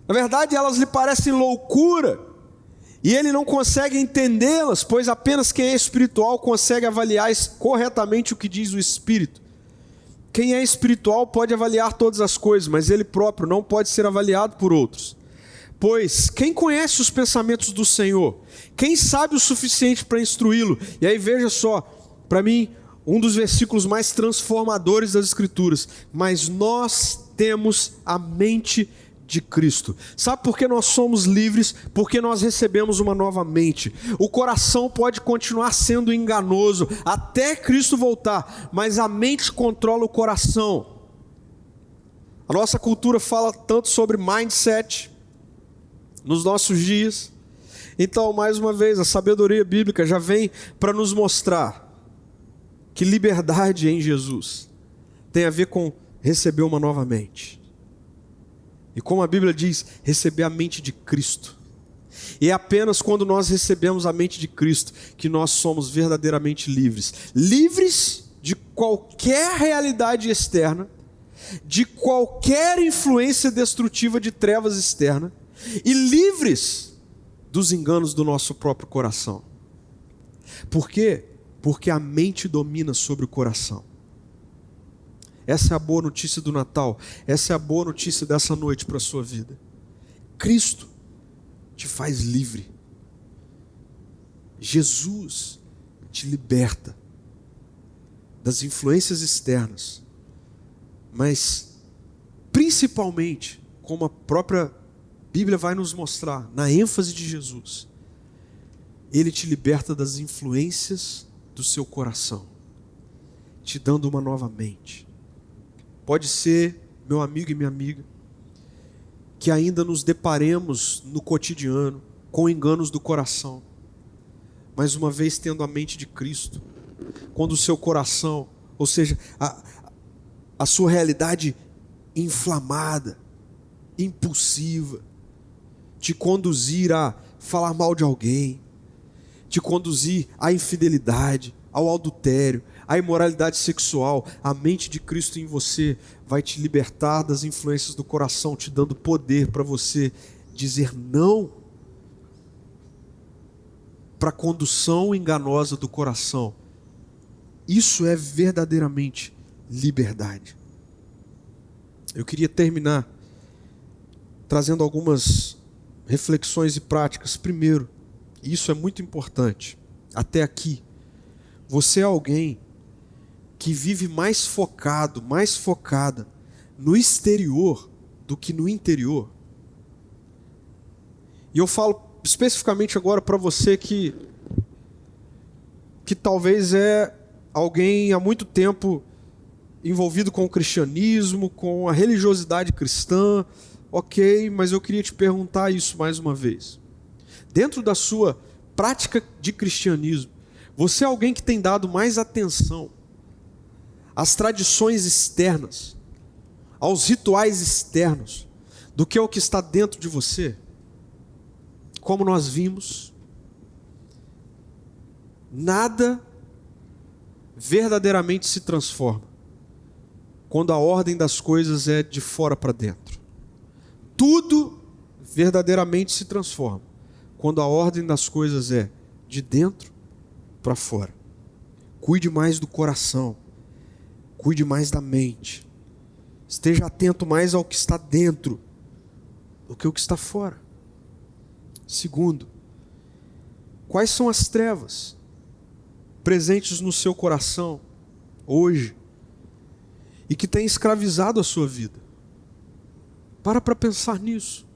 Na verdade, elas lhe parecem loucura, e ele não consegue entendê-las, pois apenas quem é espiritual consegue avaliar corretamente o que diz o Espírito. Quem é espiritual pode avaliar todas as coisas, mas ele próprio não pode ser avaliado por outros. Pois quem conhece os pensamentos do Senhor? Quem sabe o suficiente para instruí-lo? E aí veja só, para mim, um dos versículos mais transformadores das Escrituras. Mas nós temos a mente de Cristo. Sabe por que nós somos livres? Porque nós recebemos uma nova mente. O coração pode continuar sendo enganoso até Cristo voltar, mas a mente controla o coração. A nossa cultura fala tanto sobre mindset nos nossos dias. Então, mais uma vez, a sabedoria bíblica já vem para nos mostrar que liberdade em Jesus tem a ver com receber uma nova mente. E como a Bíblia diz, receber a mente de Cristo. E é apenas quando nós recebemos a mente de Cristo que nós somos verdadeiramente livres. Livres de qualquer realidade externa, de qualquer influência destrutiva de trevas externa, e livres dos enganos do nosso próprio coração. Por quê? Porque a mente domina sobre o coração. Essa é a boa notícia do Natal. Essa é a boa notícia dessa noite para a sua vida. Cristo te faz livre. Jesus te liberta das influências externas. Mas, principalmente, como a própria Bíblia vai nos mostrar, na ênfase de Jesus, Ele te liberta das influências do seu coração, te dando uma nova mente. Pode ser, meu amigo e minha amiga, que ainda nos deparemos no cotidiano com enganos do coração, mas uma vez tendo a mente de Cristo, quando o seu coração, ou seja, a sua realidade inflamada, impulsiva, te conduzir a falar mal de alguém, te conduzir à infidelidade, ao adultério, à imoralidade sexual, a mente de Cristo em você vai te libertar das influências do coração, te dando poder para você dizer não para a condução enganosa do coração. Isso é verdadeiramente liberdade. Eu queria terminar trazendo algumas reflexões e práticas. Primeiro, e isso é muito importante, até aqui, você é alguém que vive mais focado, mais focada no exterior do que no interior. E eu falo especificamente agora para você que talvez é alguém há muito tempo envolvido com o cristianismo, com a religiosidade cristã, ok, mas eu queria te perguntar isso mais uma vez. Dentro da sua prática de cristianismo, você é alguém que tem dado mais atenção às tradições externas, aos rituais externos, do que ao que está dentro de você? Como nós vimos, nada verdadeiramente se transforma quando a ordem das coisas é de fora para dentro. Tudo verdadeiramente se transforma quando a ordem das coisas é de dentro para fora. Cuide mais do coração, cuide mais da mente, esteja atento mais ao que está dentro do que o que está fora. Segundo, quais são as trevas presentes no seu coração hoje e que têm escravizado a sua vida? Para pensar nisso.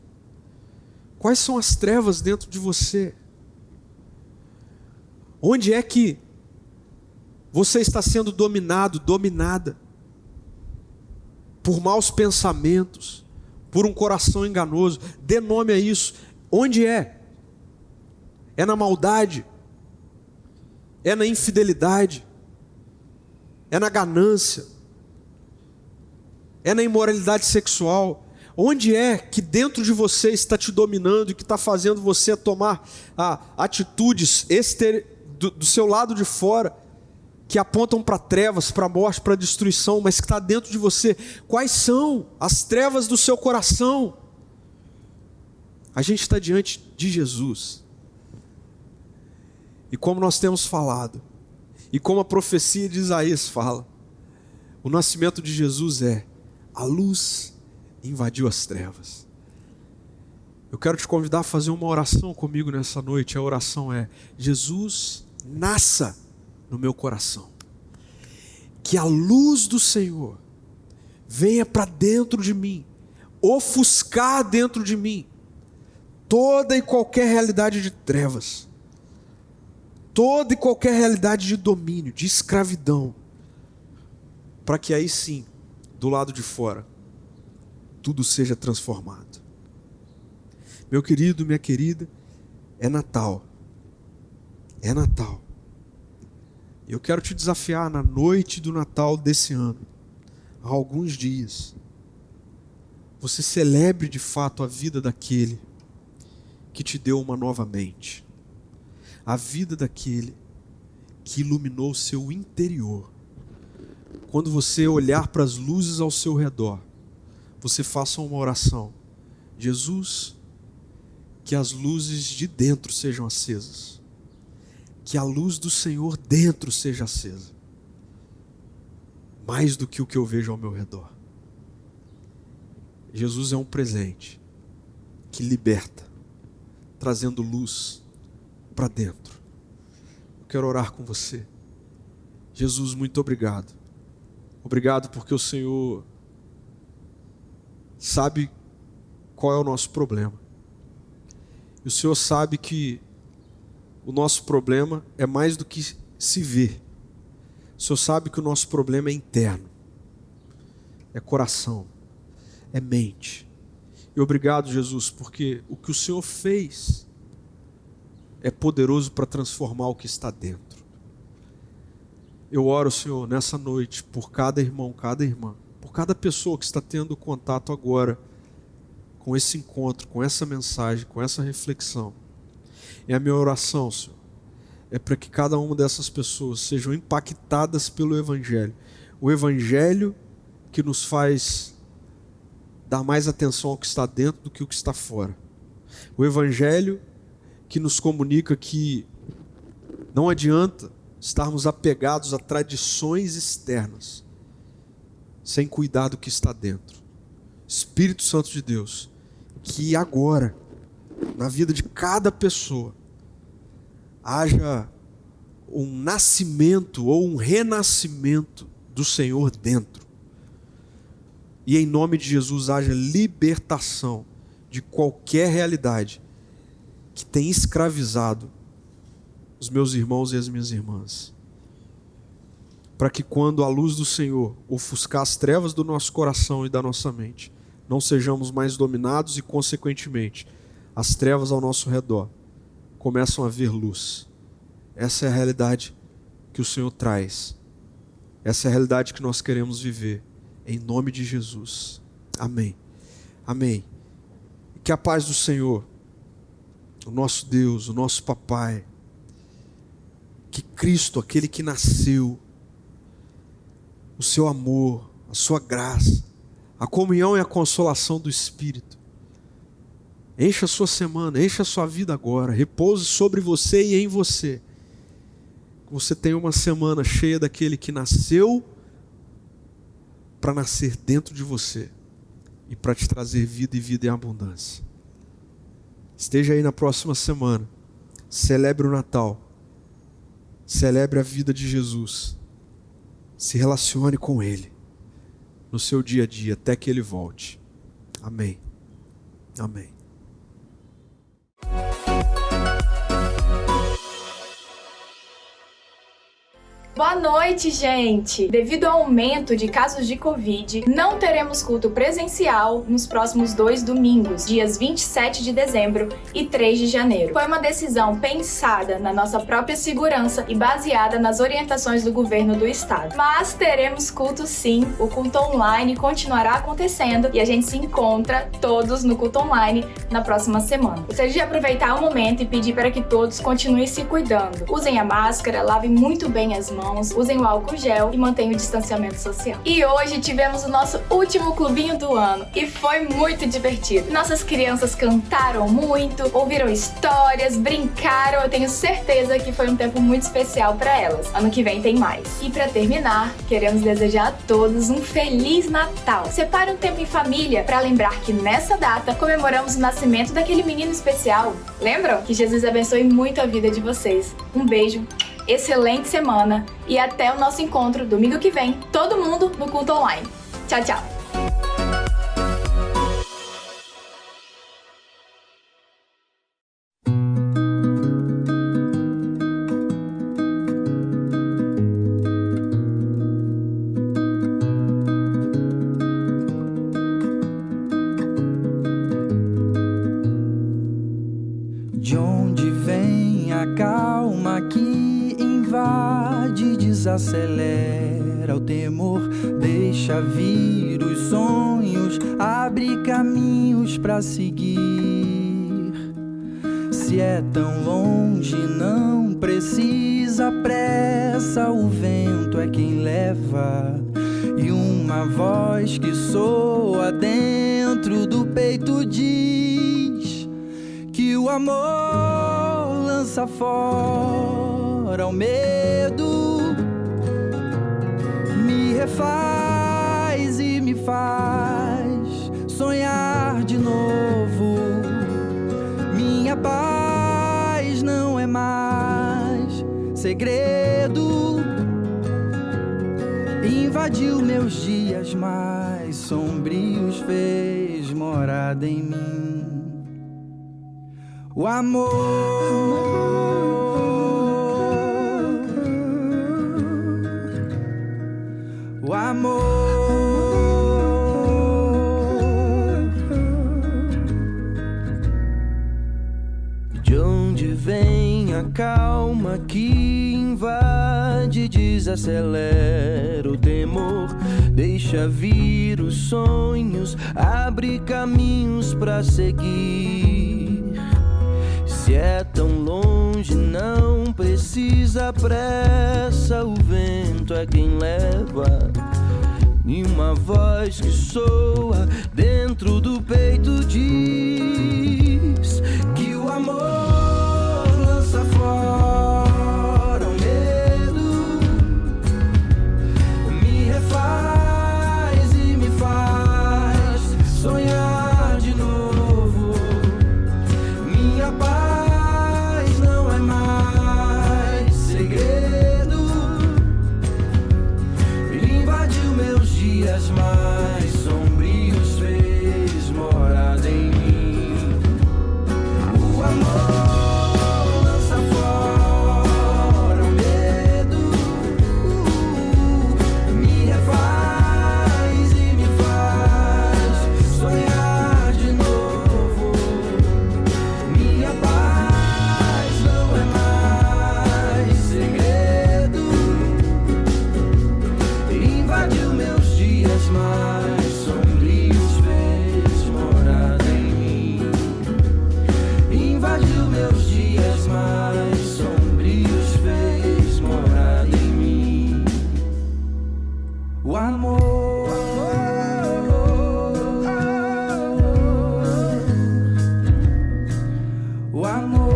Quais são as trevas dentro de você? Onde é que você está sendo dominado, dominada por maus pensamentos, por um coração enganoso? Dê nome a isso. Onde é? É na maldade? É na infidelidade? É na ganância? É na imoralidade sexual? Onde é que dentro de você está te dominando e que está fazendo você tomar atitudes do seu lado de fora que apontam para trevas, para morte, para destruição, mas que está dentro de você? Quais são as trevas do seu coração? A gente está diante de Jesus. E como nós temos falado, e como a profecia de Isaías fala, o nascimento de Jesus é: a luz invadiu as trevas. Eu quero te convidar a fazer uma oração comigo nessa noite. A oração é: Jesus, nasça no meu coração. Que a luz do Senhor venha para dentro de mim, ofuscar dentro de mim toda e qualquer realidade de trevas, toda e qualquer realidade de domínio, de escravidão, para que aí sim, do lado de fora, tudo seja transformado. Meu querido, minha querida, é Natal. É Natal. Eu quero te desafiar na noite do Natal desse ano, há alguns dias, você celebre de fato a vida daquele que te deu uma nova mente, a vida daquele que iluminou o seu interior. Quando você olhar para as luzes ao seu redor, você faça uma oração: Jesus, que as luzes de dentro sejam acesas, que a luz do Senhor dentro seja acesa, mais do que o que eu vejo ao meu redor. Jesus é um presente que liberta, trazendo luz para dentro. Eu quero orar com você. Jesus, muito obrigado. Obrigado porque o Senhor sabe qual é o nosso problema. E o Senhor sabe que o nosso problema é mais do que se vê. O Senhor sabe que o nosso problema é interno, é coração, é mente. E obrigado, Jesus, porque o que o Senhor fez é poderoso para transformar o que está dentro. Eu oro, Senhor, nessa noite, por cada irmão, cada irmã, por cada pessoa que está tendo contato agora com esse encontro, com essa mensagem, com essa reflexão. E a minha oração, Senhor, é para que cada uma dessas pessoas sejam impactadas pelo Evangelho. O Evangelho que nos faz dar mais atenção ao que está dentro do que o que está fora. O Evangelho que nos comunica que não adianta estarmos apegados a tradições externas sem cuidar do que está dentro. Espírito Santo de Deus, que agora, na vida de cada pessoa, haja um nascimento ou um renascimento do Senhor dentro. E em nome de Jesus haja libertação de qualquer realidade que tem escravizado os meus irmãos e as minhas irmãs. para que quando a luz do Senhor ofuscar as trevas do nosso coração e da nossa mente, não sejamos mais dominados e, consequentemente, as trevas ao nosso redor começam a ver luz. Essa é a realidade que o Senhor traz. Essa é a realidade que nós queremos viver, em nome de Jesus. Amém. Amém. E que a paz do Senhor, o nosso Deus, o nosso Papai, que Cristo, aquele que nasceu, o seu amor, a sua graça, a comunhão e a consolação do Espírito, encha a sua semana, encha a sua vida agora, repouse sobre você e em você. Que você tenha uma semana cheia daquele que nasceu para nascer dentro de você e para te trazer vida e vida em abundância. Esteja aí na próxima semana, celebre o Natal, celebre a vida de Jesus, se relacione com Ele no seu dia a dia até que Ele volte. Amém. Amém. Boa noite, gente! Devido ao aumento de casos de Covid, não teremos culto presencial nos próximos 2 domingos, dias 27 de dezembro e 3 de janeiro. Foi uma decisão pensada na nossa própria segurança e baseada nas orientações do governo do estado. Mas teremos culto sim, o culto online continuará acontecendo e a gente se encontra todos no culto online na próxima semana. Gostaria de aproveitar o momento e pedir para que todos continuem se cuidando. Usem a máscara, lavem muito bem as mãos, usem o álcool gel e mantenham o distanciamento social. E hoje tivemos o nosso último clubinho do ano e foi muito divertido. Nossas crianças cantaram muito, ouviram histórias, brincaram. Eu tenho certeza que foi um tempo muito especial para elas. Ano que vem tem mais. E para terminar, queremos desejar a todos um Feliz Natal. Separe um tempo em família para lembrar que nessa data comemoramos o nascimento daquele menino especial. Lembram? Que Jesus abençoe muito a vida de vocês. Um beijo. Excelente semana e até o nosso encontro domingo que vem, todo mundo no culto online. Tchau, tchau! De onde vem a calma que invade, desacelera o temor, deixa vir os sonhos, abre caminhos pra seguir. Se é tão longe, não precisa pressa, o vento é quem leva. E uma voz que soa dentro do peito diz que o amor lança fora o medo, me refaz e me faz sonhar de novo. Minha paz não é mais segredo, invadiu meus dias mais sombrios, fez morada em mim. O amor, o amor, de onde vem a calma que invade, desacelera o temor, deixa vir os sonhos, abre caminhos pra seguir. Se é tão longe, não precisa pressa, o vento é quem leva. E uma voz que soa dentro do peito diz que o amor lança fora o medo, me refaz e me faz sonhar de novo. Minha paz não é mais segredo, invadiu meus dias mais sombrios, fez morada em mim. O meus dias mais sombrios fez morada em mim. O amor, o amor.